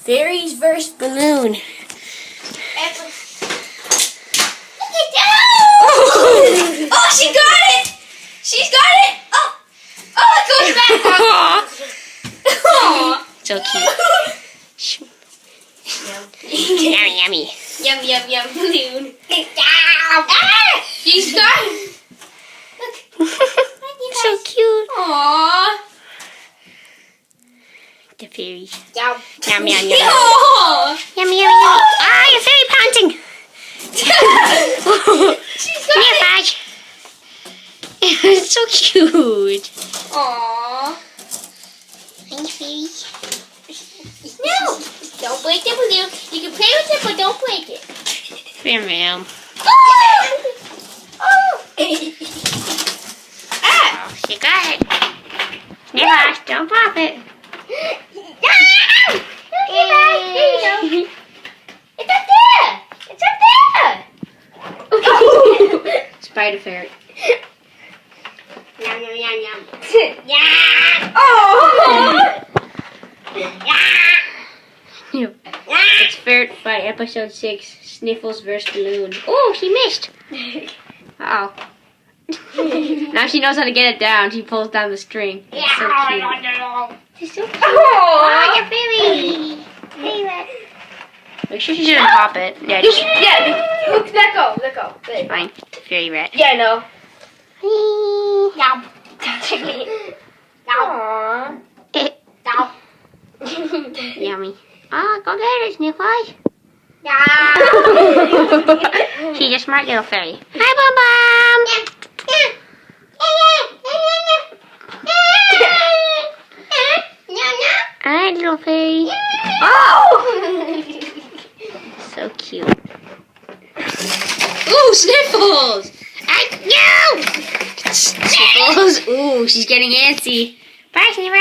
Fairies versus balloon. Look at that! Oh, she got it! She's got it! Oh, it goes back. Aww. So cute. Yummy, yummy. Yum, yum, yum, balloon. She's got it. So cute. Aww. The fairy. Yum. Yum, yum, yum. Aww. Yummy, yummy, yummy. Ah, your fairy pouncing. She's Come got here, it. Fudge. It's so cute. Aww. Hi, fairy. No, don't break the balloon. You can play with it, but don't break it. Here, ma'am. Oh! Ah! Oh, she got it. Never, don't pop it. There you go. It's up there. It's up there. Spider fairy. Yum, yum, yum, yum. Yeah. Oh. It's Ferret by episode 6, Sniffles vs. Balloon. Oh, she missed. Uh-oh. Now she knows how to get it down. She pulls down the string. It's so cute. She's so cute. Oh, your fairy. Make sure she doesn't pop it. Yeah, just Let go. Good. fine. Fairy rat. Yeah, I know. Yum. Aww. Yummy. Oh, go get it, Sniffles. She's a smart little fairy. Hi, Bum Bum. Hi, little fairy. Oh! So cute. Ooh, Sniffles! No! Sniffles! Ooh, she's getting antsy. Bye, Sniffles.